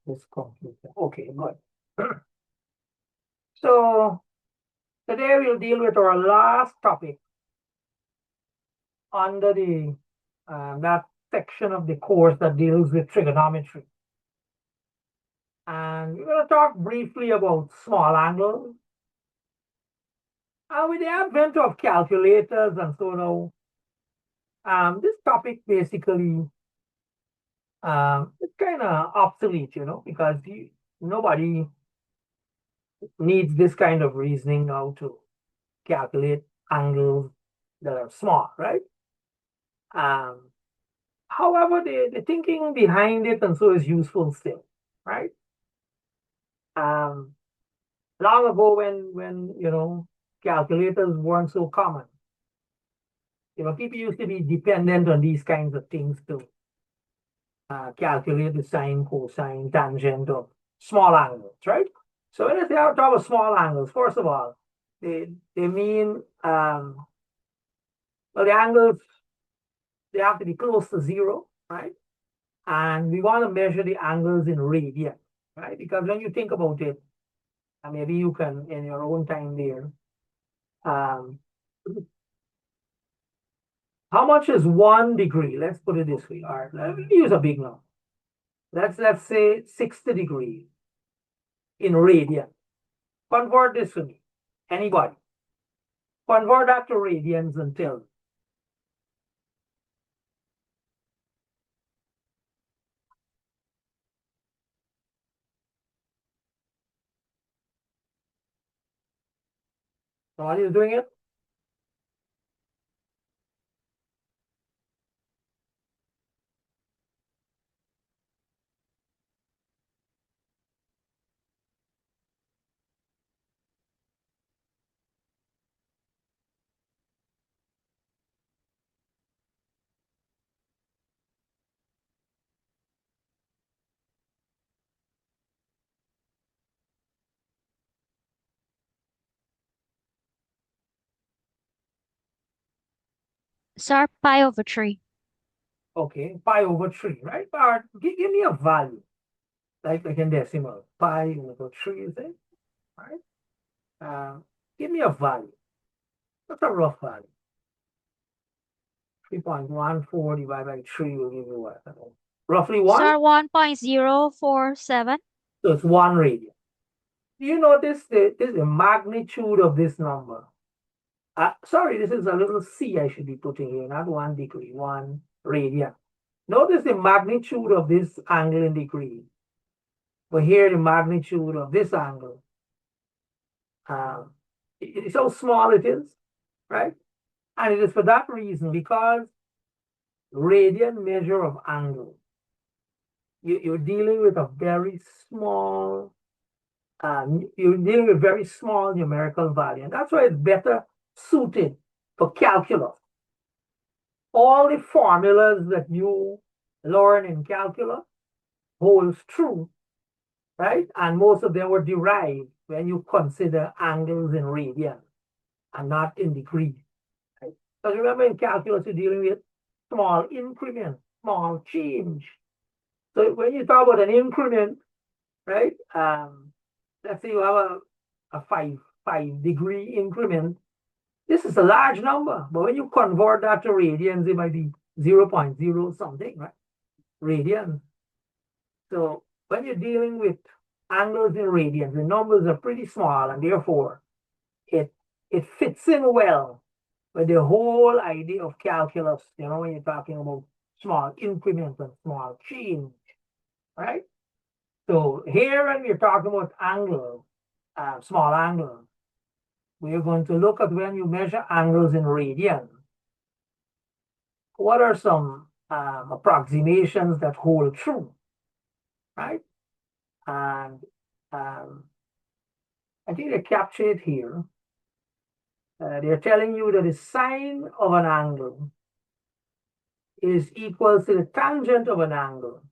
This computer. Okay, good. So today we'll deal with our last topic under the that section of the course that deals with trigonometry. And we're going to talk briefly about small angles. And with the advent of calculators and so now, this topic basically it's kind of obsolete, because nobody needs this kind of reasoning now to calculate angles that are small, right? Um, However, the thinking behind it and so is useful still, right? Um, Long ago when calculators weren't so common, people used to be dependent on these kinds of things to calculate the sine, cosine, tangent of small angles, right? So when they talk about small angles, first of all, they mean well, the angles, they have to be close to zero, right? And we want to measure the angles in radian, right? Because when you think about it, and maybe you can in your own time there, um, how much is 1 degree? Let's put it this way. All right, let me use a big number. Let's say 60 degrees in radian. Convert this to me. Anybody? Convert that to radians and tell me. Somebody is doing it? Sir, pi over 3. Okay, pi over 3, right? All right, give me a value, like in decimal. Pi over 3, is it? All right. Give me a value. What's a rough value? 3.14 divided by 3 will give you what? Roughly 1? Sir, 1.047. So it's 1 radian. Do you notice the magnitude of this number? Sorry, this is a little c I should be putting here, not 1 degree, 1 radian. Notice the magnitude of this angle in degree. But here the magnitude of this angle. It's how small it is, right? And it is for that reason, because radian measure of angle, you're dealing with a very small, you're dealing with very small numerical value. And that's why it's better suited for calculus. All the formulas that you learn in calculus holds true, right? And most of them were derived when you consider angles in radian and not in degrees. Right? Because remember, in calculus, you're dealing with small increment, small change. So when you talk about an increment, right? Let's say you have a five degree increment. This is a large number, but when you convert that to radians, it might be 0.0 something, right? Radians. So when you're dealing with angles in radians, the numbers are pretty small, and therefore it it fits in well with the whole idea of calculus, when you're talking about small increments and small change, right? So here, when we're talking about angles, small angles, we're going to look at when you measure angles in radian. What are some approximations that hold true, right? And I think they capture it here. They're telling you that the sine of an angle is equal to the tangent of an angle.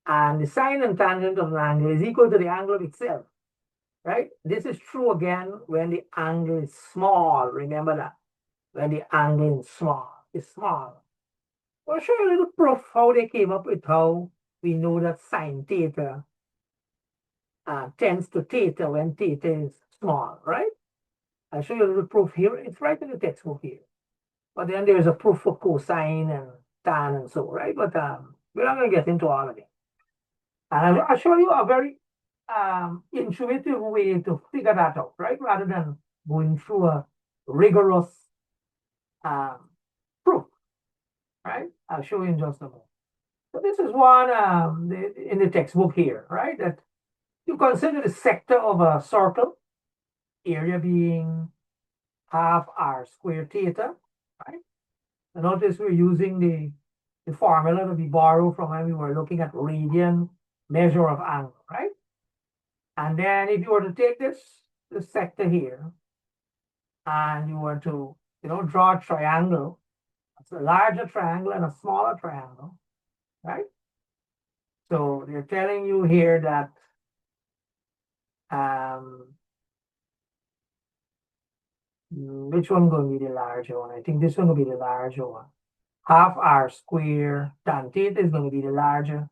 And the sine and tangent of an angle is equal to the angle of itself, right? This is true again when the angle is small. Remember that. When the angle is small. I'll show you a little proof how they came up with how we know that sine theta tends to theta when theta is small, right? I'll show you the proof here. It's right in the textbook here. But then there's a proof for cosine and tan and so, right? But we're not going to get into all of it. And I'll show you a very intuitive way to figure that out, right? Rather than going through a rigorous proof, right? I'll show you in just a moment. So this is one in the textbook here, right? That you consider the sector of a circle, area being half r squared theta, right? And notice we're using the formula that we borrowed from when we were looking at radian measure of angle, right? And then if you were to take this sector here, and you were to, draw a triangle, it's a larger triangle and a smaller triangle, right? So they're telling you here that which one going to be the larger one? I think this one will be the larger one. Half r squared tan theta is going to be the larger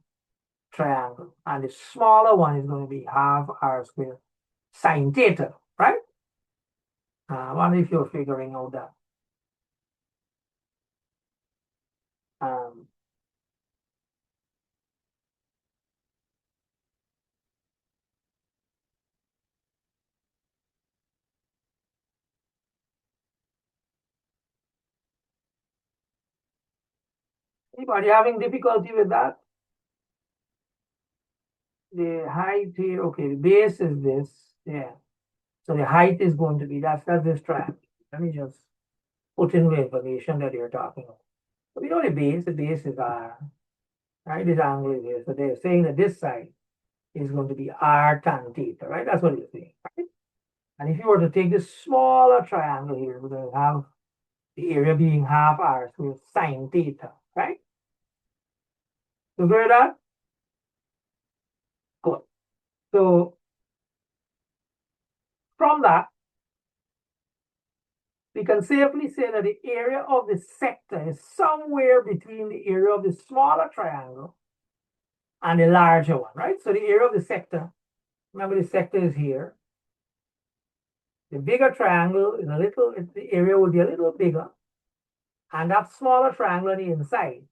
triangle, and the smaller one is going to be half r squared sine theta, right? I wonder if you're figuring out that. Anybody having difficulty with that? The height here, okay, the base is this, yeah. So the height is going to be, that's this triangle. Let me just put in the information that you're talking about. So we know the base is r, right? This angle is here. So they're saying that this side is going to be r tan theta, right? That's what you're saying, right? And if you were to take this smaller triangle here, we're going to have the area being half r squared sine theta, right? So agree with that? Good. So from that, we can safely say that the area of the sector is somewhere between the area of the smaller triangle and the larger one, right? So the area of the sector, remember the sector is here. The bigger triangle is the area will be a little bigger. And that smaller triangle on the inside,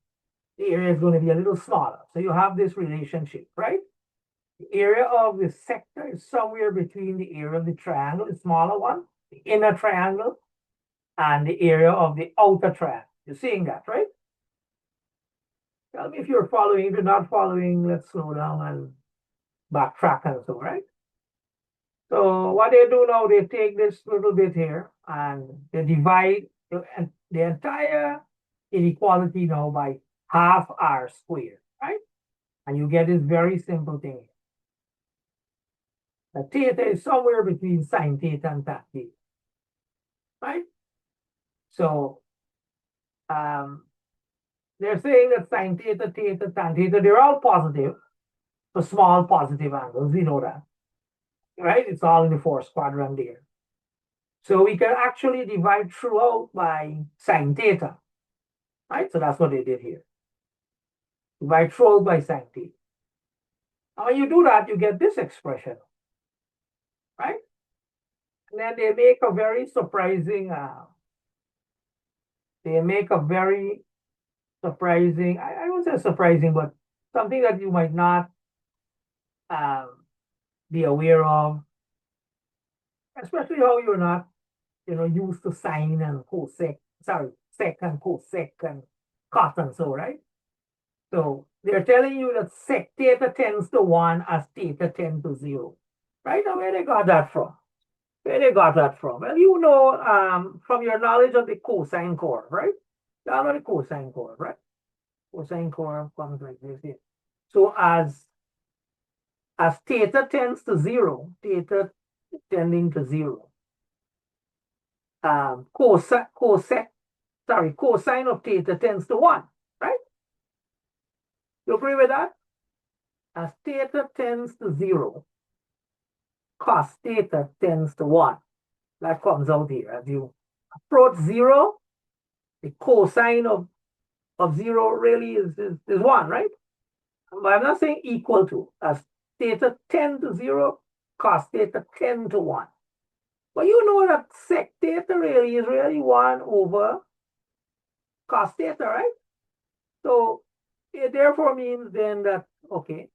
the area is going to be a little smaller. So you have this relationship, right? The area of the sector is somewhere between the area of the triangle, the smaller one, the inner triangle, and the area of the outer triangle. You're seeing that, right? Tell me if you're following. If you're not following, let's slow down and backtrack and so, right? So what they do now, they take this little bit here and they divide the entire inequality now by half r squared, right? And you get this very simple thing. The theta is somewhere between sine theta and tan theta, right? So they're saying that sine theta, theta, tan theta, they're all positive for small positive angles. We know that, right? It's all in the fourth quadrant there. So we can actually divide throughout by sine theta, right? So that's what they did here. Divide throughout by sine theta. And when you do that, you get this expression, right? And then they make a very surprising, I won't say surprising, but something that you might not be aware of, especially how you're not, used to sine and cosec, sec and cosec and cot and so, right? So they're telling you that sec theta tends to 1 as theta tends to 0. Right? Now, where they got that from? Well, from your knowledge of the cosine curve, right? You all know the cosine curve, right? Cosine curve comes like this here. So as theta tends to 0, theta tending to 0, cosine of theta tends to 1, right? You agree with that? As theta tends to 0, cos theta tends to 1. That comes out here. As you approach 0, the cosine of 0 really is 1, right? But I'm not saying equal to. As theta 10 to 0, cos theta 10 to 1. But you know that sec theta really is really 1 over cos theta, right? So it therefore means then that, okay,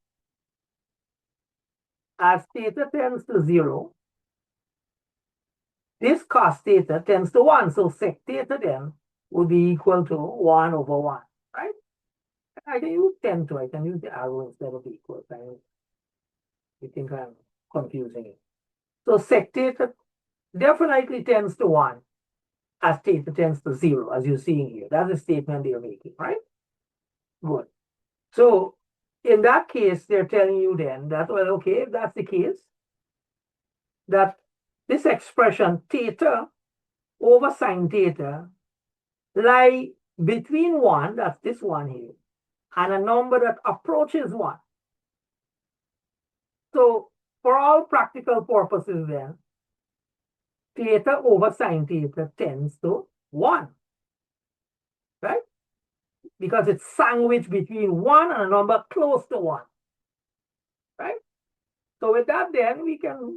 as theta tends to 0, this cos theta tends to 1. So sec theta then would be equal to 1 over 1, right? I can use 10 to, I can use the arrow instead of equal. You think I'm confusing it. So sec theta definitely tends to 1 as theta tends to 0, as you're seeing here. That's the statement they're making, right? Good. So in that case, they're telling you then that, well, okay, if that's the case, that this expression theta over sine theta lie between 1, that's this one here, and a number that approaches 1. So for all practical purposes then, theta over sine theta tends to 1, right? Because it's sandwiched between 1 and a number close to 1, right? So with that, then we can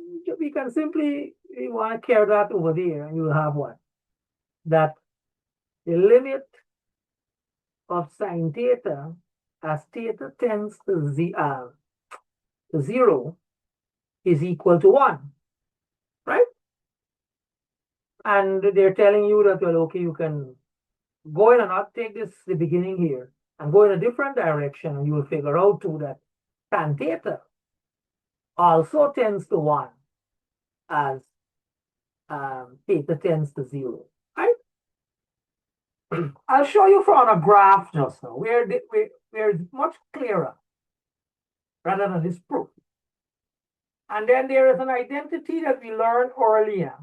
simply, we want to carry that over there, and you will have what? That the limit of sine theta as theta tends to 0 is equal to 1, right? And they're telling you that, well, okay, you can go in and not take this, the beginning here, and go in a different direction, and you will figure out too that tan theta also tends to 1 as theta tends to 0, right? I'll show you from a graph just now, where it's much clearer rather than this proof. And then there is an identity that we learned earlier,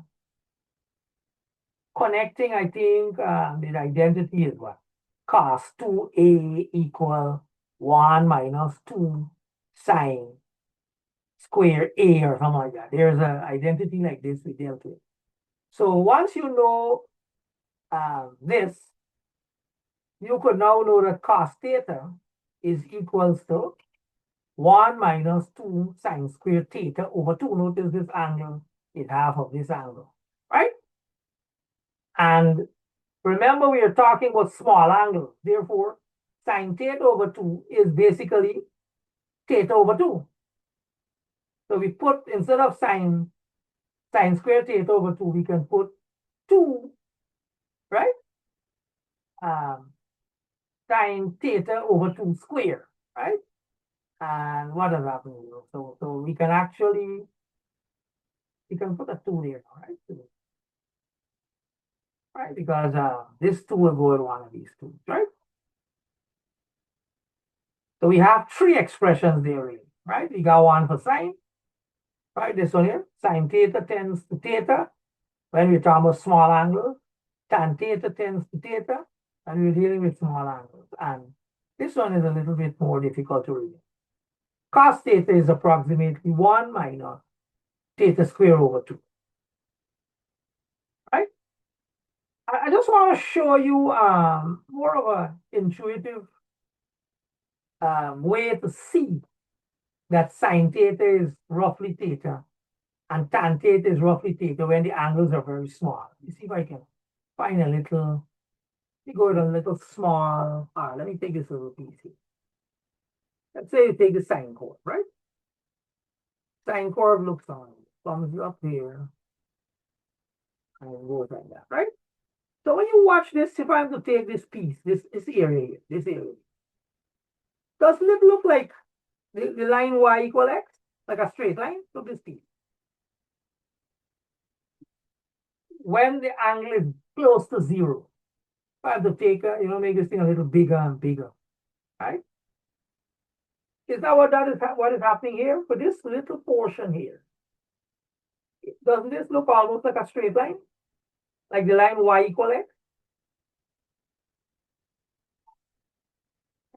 connecting, I think, the identity is what? Cos 2a equal 1 minus 2 sine square a or something like that. There's an identity like this we dealt with. So once you know this, you could now know that cos theta is equals to 1 minus 2 sine square theta over 2. Notice this angle is half of this angle, right? And remember, we are talking about small angles. Therefore, sine theta over 2 is basically theta over 2. So we put, instead of sine square theta over 2, we can put 2, right? Sine theta over 2 square, right? And what does that mean? So we can actually, we can put a 2 there, right? Right, because this 2 will go in one of these two, right? So we have 3 expressions there, right? We got one for sine, right? This one here, sine theta tends to theta when we're talking about small angles. Tan theta tends to theta, and we're dealing with small angles. And this one is a little bit more difficult to read. Cos theta is approximately 1 minus theta square over 2, right? I just want to show you more of an intuitive way to see that sine theta is roughly theta and tan theta is roughly theta when the angles are very small. You see if I can find a little, you go with a little small, let me take this little piece here. Let's say you take the sine curve, right? Sine curve looks on, comes up here and goes like that, right? So when you watch this, if I'm to take this piece, this area here, this area, doesn't it look like the line y equal x? Like a straight line? Look this piece. When the angle is close to 0, I have to take make this thing a little bigger and bigger, right? Is that what is happening here for this little portion here? Doesn't this look almost like a straight line? Like the line y equal x?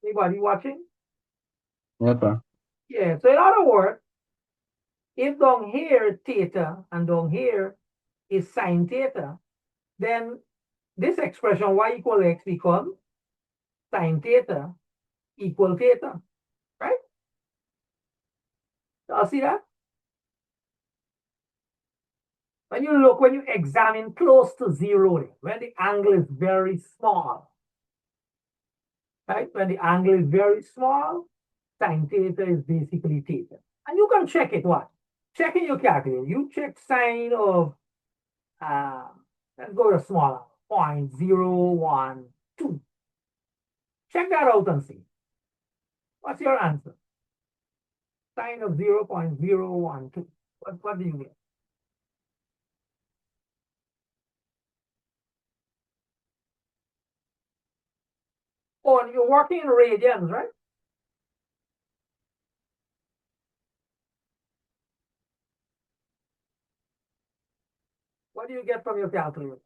Anybody watching? Yes, sir. Yeah, so in other words, if down here theta and down here is sine theta, then this expression y equal x becomes sine theta equal theta, right? Y'all see that? When you examine close to zero, when the angle is very small, right? When the angle is very small, sine theta is basically theta. And you can check it, what? Check in your calculator. You check sine of, let's go to smaller, 0.012. Check that out and see. What's your answer? Sine of 0.012. What do you get? Oh, and you're working in radians, right? What do you get from your calculator?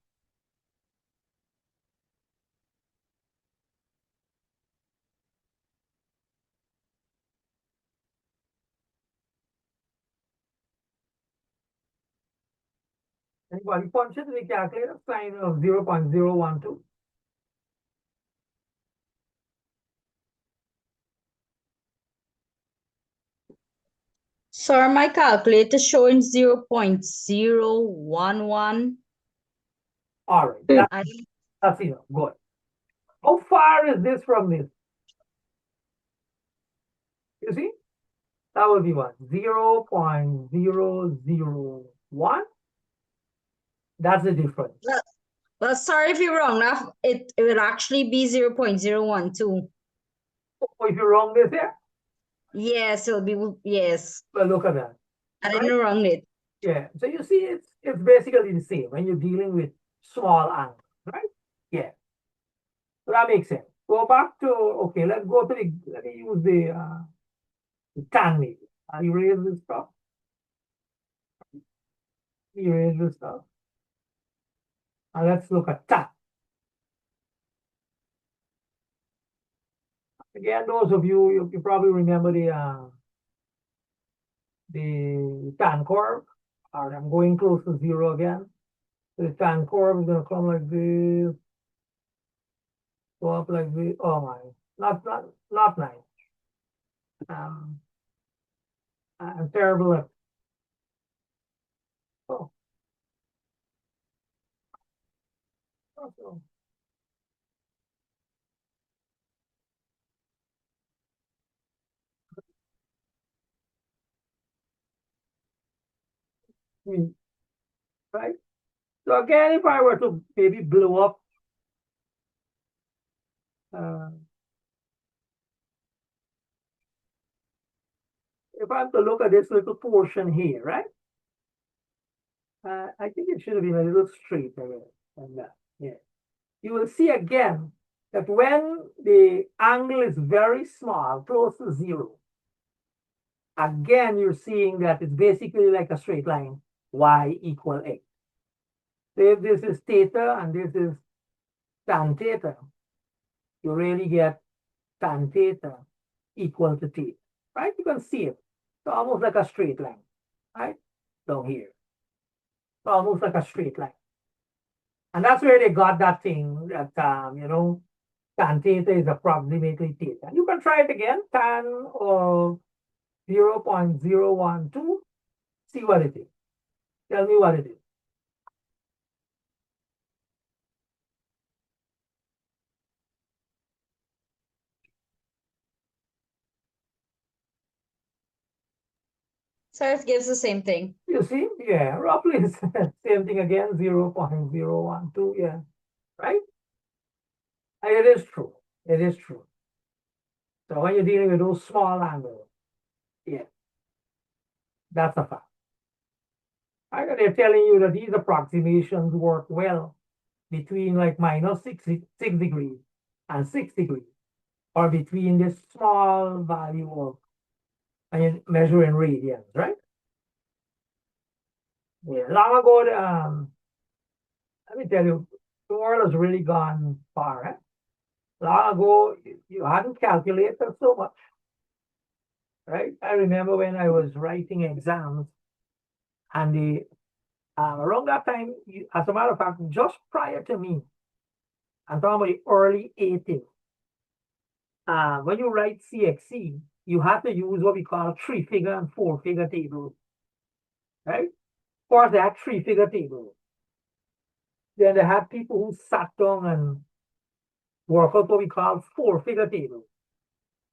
Anybody punch it in the calculator? Sine of 0.012. Sir, my calculator showing 0.011. All right, that's enough. Good. How far is this from this? You see? That would be what? 0.001. That's the difference. Well, sorry if you're wrong. It will actually be 0.012. Oh, if you're wrong this here? Yes, it'll be, yes. Well, look at that. I didn't wrong it. Yeah. So you see, it's basically the same when you're dealing with small angles, right? Yeah. So that makes sense. Go back to, okay, let's go to let me use the tan maybe. I'll erase this stuff. Erase this stuff. And let's look at tan. Again, those of you probably remember the tan curve. All right, I'm going close to zero again. The tan curve is going to come like this. Go up like this. Oh my, not nice. I'm terrible at. Oh. Oh. Right? So again, if I were to maybe blow up if I have to look at this little portion here, right? I think it should have been a little straighter than that. Yeah. You will see again that when the angle is very small, close to zero, again, you're seeing that it's basically like a straight line, y equal x. So if this is theta and this is tan theta, you really get tan theta equal to theta, right? You can see it. It's almost like a straight line, right? Down here. It's almost like a straight line. And that's where they got that thing that, tan theta is approximately theta. You can try it again, tan of 0.012. See what it is. Tell me what it is. So it gives the same thing. You see? Yeah, roughly the same thing again, 0.012. Yeah, right? And it is true. It is true. So when you're dealing with those small angles, yeah, that's a fact. Right? And they're telling you that these approximations work well between like minus 6 degrees and 6 degrees, or between this small value of, and you measure in radians, right? Yeah, long ago, let me tell you, the world has really gone far, right? Long ago, you hadn't calculated so much, right? I remember when I was writing exams, and around that time, as a matter of fact, just prior to me, I'm talking about the early 80s, when you write CXC, you have to use what we call 3-figure and 4-figure tables, right? Of course, they had 3-figure tables. Then they had people who sat down and work out what we call 4-figure tables,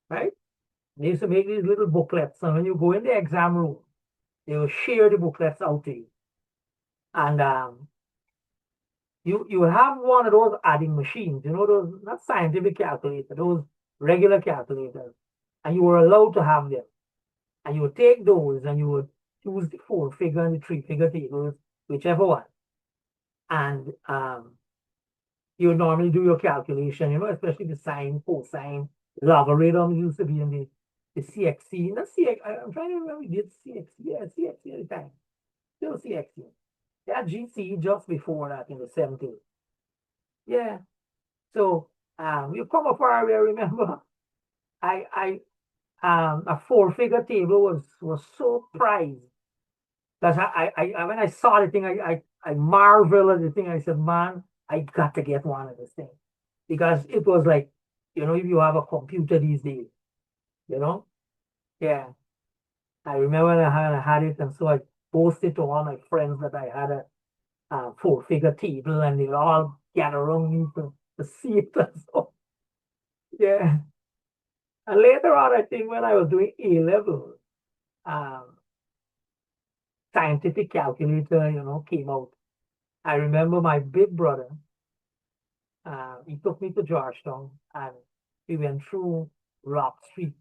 right? They used to make these little booklets, and when you go in the exam room, they will share the booklets out to you. And you have one of those adding machines, you know, those not scientific calculators, those regular calculators, and you were allowed to have them. And you would take those and you would use the 4-figure and the 3-figure tables, whichever one. And you would normally do your calculation, you know, especially the sine, cosine, logarithms used to be in the CXC. Not CX, I'm trying to remember, we did CXC, yeah, CXC at the time. Still CXC. Yeah, GC just before that in the 70s. Yeah. So you come up far away, remember? A 4-figure table was so prized. Because when I saw the thing, I marveled at the thing. I said, man, I got to get one of this thing. Because it was like, you know, if you have a computer these days, you know? Yeah. I remember when I had it, and so I posted to all my friends that I had a 4-figure table, and they all gather around me to see it. And so, yeah. And later on, I think when I was doing A-level, scientific calculator, you know, came out. I remember my big brother, he took me to Georgetown, and we went through Rock Street.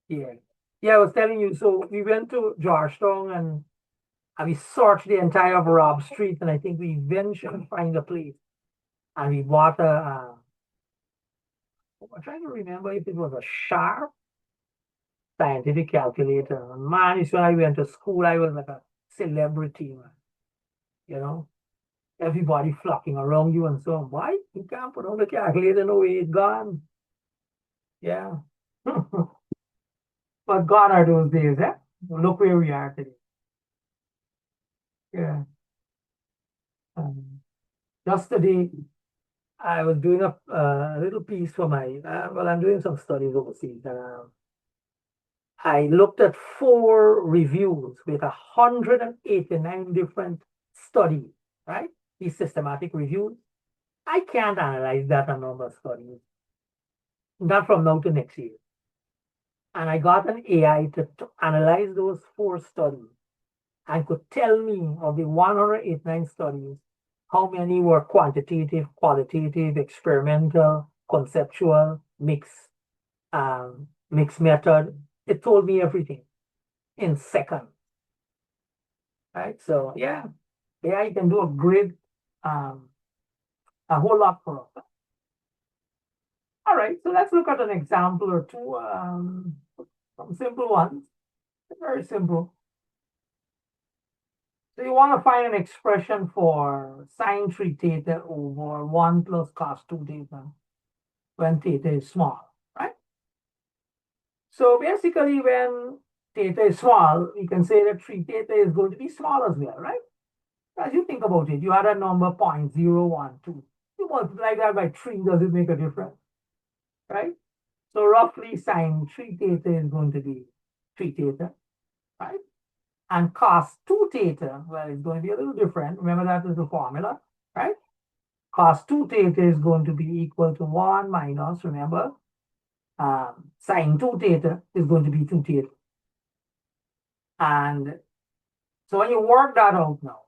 Yeah. Yeah, I was telling you, so we went to Georgetown, and we searched the entire of Robb Street, and I think we eventually find a place. And we bought I'm trying to remember if it was a Sharp scientific calculator. And man, it's when I went to school, I was like a celebrity, man. You know, everybody flocking around you and so on. Why? You can't put on the calculator, no way, it's gone. Yeah. But gone are those days, eh? Look where we are today. Yeah. Just today, I was doing a little piece for my, well, I'm doing some studies overseas. I looked at 4 reviews with 189 different studies, right? These systematic reviews. I can't analyze that number of studies. Not from now to next year. And I got an AI to analyze those 4 studies and could tell me of the 189 studies, how many were quantitative, qualitative, experimental, conceptual, mixed method. It told me everything in seconds. Right? So yeah, AI can do a great, a whole lot for us. All right, so let's look at an example or two, some simple ones. Very simple. So you want to find an expression for sine 3 theta over 1 plus cos 2 theta when theta is small, right? So basically, when theta is small, we can say that 3 theta is going to be small as well, right? As you think about it, you had a number 0.012. You multiply that by 3, does it make a difference? Right? So roughly sine 3 theta is going to be 3 theta, right? And cos 2 theta, well, it's going to be a little different. Remember that is the formula, right? Cos 2 theta is going to be equal to 1 minus, remember, sine 2 theta is going to be 2 theta. And so when you work that out now,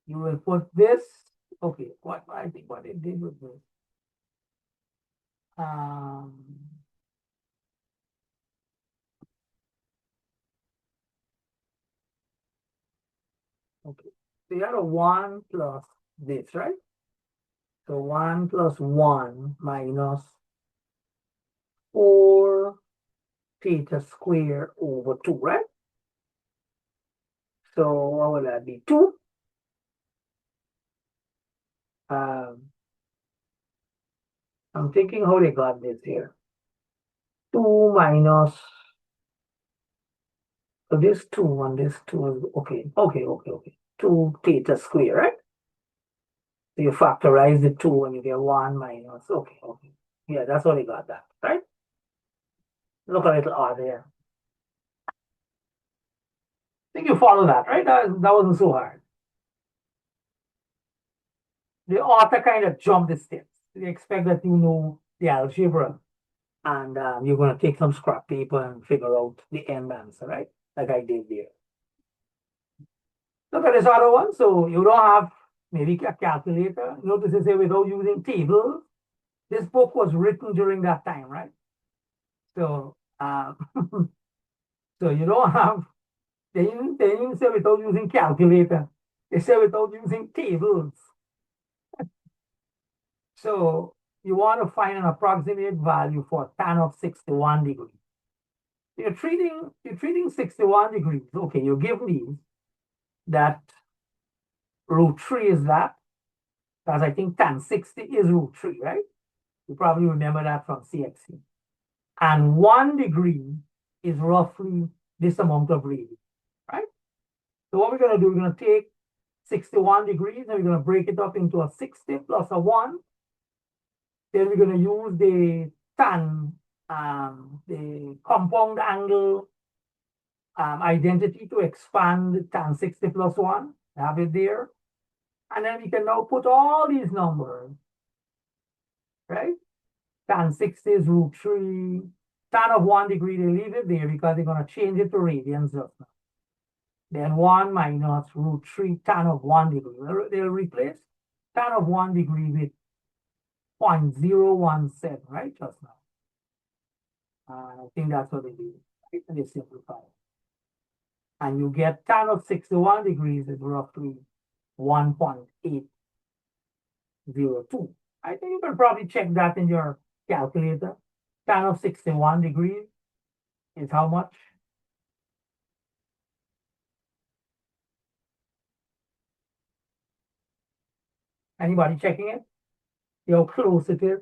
you will put this, okay, I think what it did with this. Okay, so you have a 1 plus this, right? So 1 plus 1 minus 4 theta squared over 2, right? So what will that be? 2. I'm thinking how they got this here. 2 minus, so this 2 and this 2 is, okay. 2 theta squared, right? So you factorize the 2 and you get 1 minus, okay. Yeah, that's how they got that, right? Look a little odd here. I think you follow that, right? That wasn't so hard. The author kind of jumped the steps. They expect that you know the algebra, and you're going to take some scrap paper and figure out the end answer, right? Like I did there. Look at this other one. So you don't have maybe a calculator. Notice it say without using tables. This book was written during that time, right? So so you don't have, they didn't say without using calculator. They say without using tables. So you want to find an approximate value for tan of 61 degrees. You're treating 61 degrees. Okay, you give me that root 3 is that, because I think tan 60 is root 3, right? You probably remember that from CXC. And 1 degree is roughly this amount of radius, right? So what we're going to do, we're going to take 61 degrees and we're going to break it up into a 60 plus a 1. Then we're going to use the tan, the compound angle identity to expand tan 60 plus 1. Have it there. And then we can now put all these numbers, right? Tan 60 is root 3. Tan of 1 degree, they leave it there because they're going to change it to radians just now. Then 1 minus root 3 tan of 1 degree. They'll replace tan of 1 degree with 0.017, right? Just now. I think that's what they do. Right? And they simplify it. And you get tan of 61 degrees is roughly 1.802. I think you can probably check that in your calculator. Tan of 61 degrees is how much? Anybody checking it? See how close it is?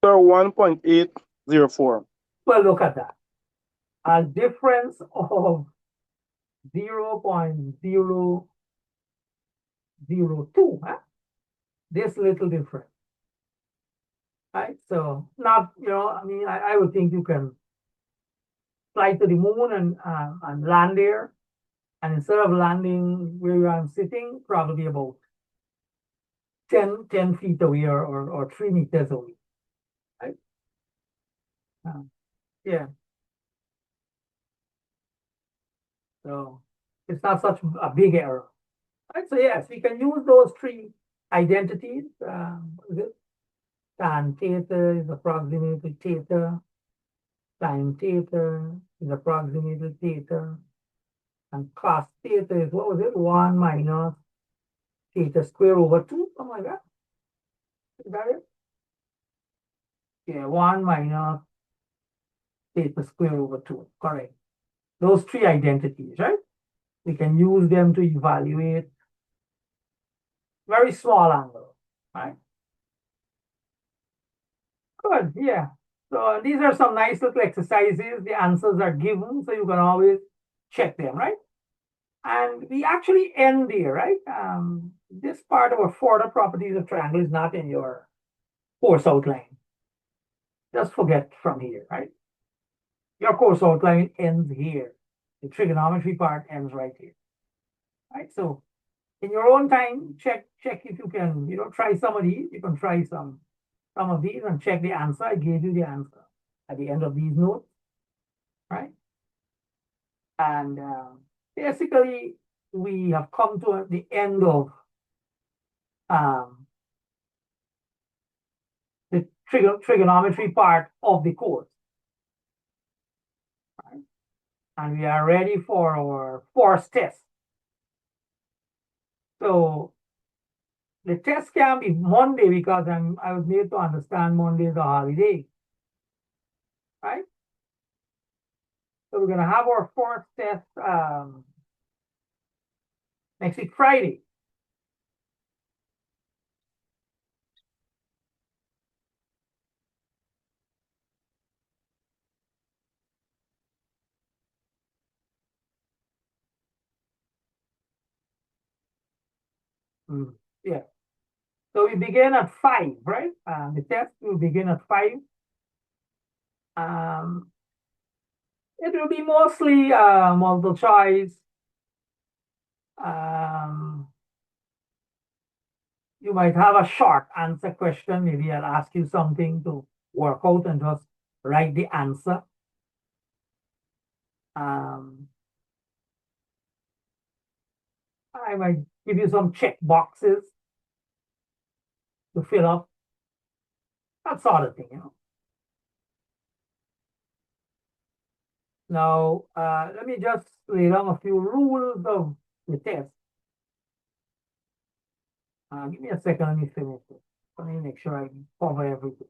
So 1.804. Well, look at that. A difference of 0.002, huh? This little difference, right? So not, I mean, I would think you can fly to the moon and land there. And instead of landing where I'm sitting, probably about 10 feet away or 3 meters away, right? Yeah. So it's not such a big error. Right? So yes, we can use those 3 identities. Tan theta is approximated theta. Sin theta is approximated theta. And cos theta is, what was it? 1 minus theta square over 2. Oh my God. Is that it? Yeah, 1 minus theta square over 2. Correct. Those 3 identities, right? We can use them to evaluate very small angles, right? Good, yeah. So these are some nice little exercises. The answers are given, so you can always check them, right? And we actually end there, right? This part of our further properties of triangle is not in your course outline. Just forget from here, right? Your course outline ends here. The trigonometry part ends right here, right? So in your own time, check if you can, try some of these. You can try some of these and check the answer. I gave you the answer at the end of these notes, right? And basically, we have come to the end of the trigonometry part of the course, right? And we are ready for our first test. So the test can be Monday because I was made to understand Monday is a holiday, right? So we're going to have our first test next week, Friday. Yeah. So we begin at 5, right? The test will begin at 5. It will be mostly multiple choice. You might have a short answer question. Maybe I'll ask you something to work out and just write the answer. I might give you some check boxes to fill up. That sort of thing, you know. Now, let me just lay down a few rules of the test. Give me a second, let me finish it. Let me make sure I cover everything.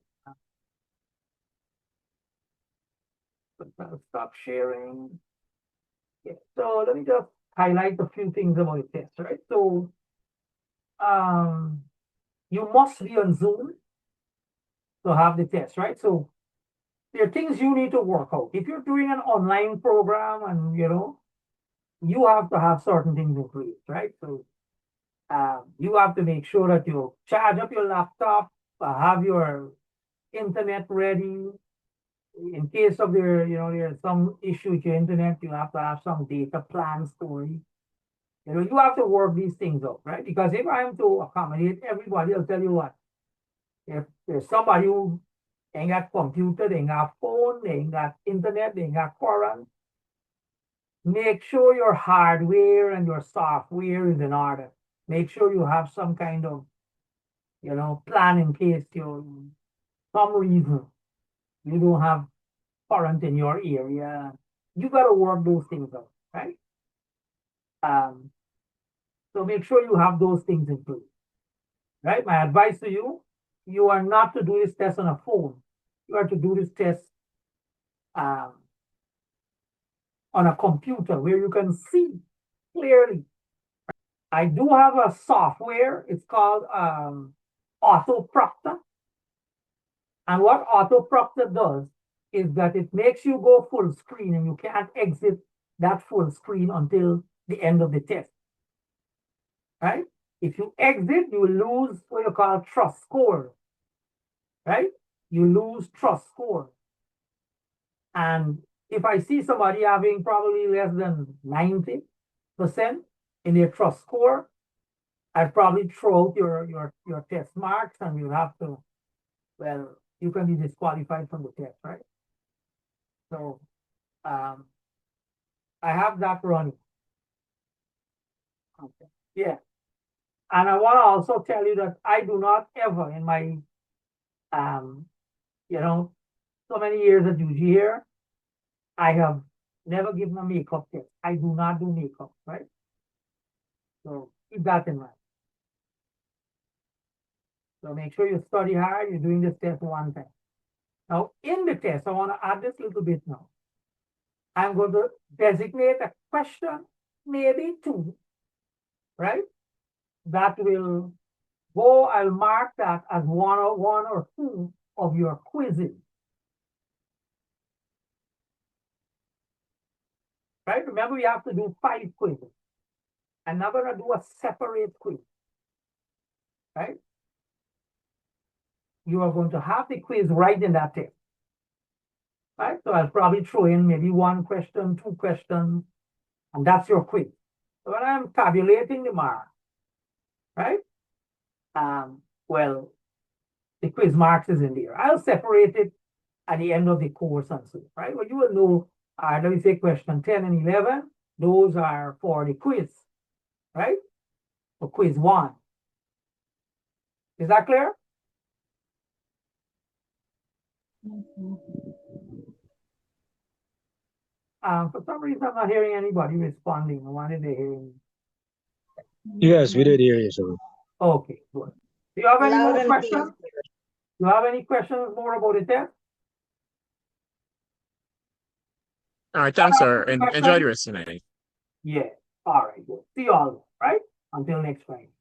I'll stop sharing. Yeah, so let me just highlight a few things about the test, right? So, you must be on Zoom to have the test, right? So there are things you need to work out. If you're doing an online program and, you know, you have to have certain things in place, right? So you have to make sure that you charge up your laptop, have your internet ready. In case of there's some issue with your internet, you have to have some data plan story. You know, you have to work these things out, right? Because if I'm to accommodate everybody, I'll tell you what, if there's somebody who ain't got computer, they ain't got phone, they ain't got internet, they ain't got current, make sure your hardware and your software is in order. Make sure you have some kind of, you know, plan in case some reason you don't have current in your area. You got to work those things out, right? So make sure you have those things in place, right? My advice to you, you are not to do this test on a phone. You are to do this test on a computer where you can see clearly. I do have a software. It's called Autoproctor. And what Autoproctor does is that it makes you go full screen and you can't exit that full screen until the end of the test, right? If you exit, you lose what you call trust score, right? You lose trust score. And if I see somebody having probably less than 90% in their trust score, I'd probably throw out your test marks and you'll have to, well, you can be disqualified from the test, right? So I have that running. Okay. Yeah. And I want to also tell you that I do not ever in my, so many years at UG here, I have never given a makeup test. I do not do makeup, right? So keep that in mind. So make sure you study hard. You're doing this test one time. Now, in the test, I want to add this little bit now. I'm going to designate a question, maybe 2, right? That will go, I'll mark that as one or 2 of your quizzes. Right? Remember, we have to do 5 quizzes. I'm not going to do a separate quiz. Right? You are going to have the quiz right in that test. Right? So I'll probably throw in maybe 1 question, 2 questions, and that's your quiz. So when I'm tabulating the mark, right? Well, the quiz marks is in there. I'll separate it at the end of the course and so, right? Well, you will know, let me say question 10 and 11, those are for the quiz, right? For quiz 1. Is that clear? For some reason, I'm not hearing anybody responding. I wanted to hear you. Yes, we did hear you, sir. Okay, good. Do you have any Loud more and questions? clear. Do you have any questions more about the test? All right, thanks, sir, and Questions? enjoy the rest of the night. Yeah. All right, good. See you all, right? Until next Friday.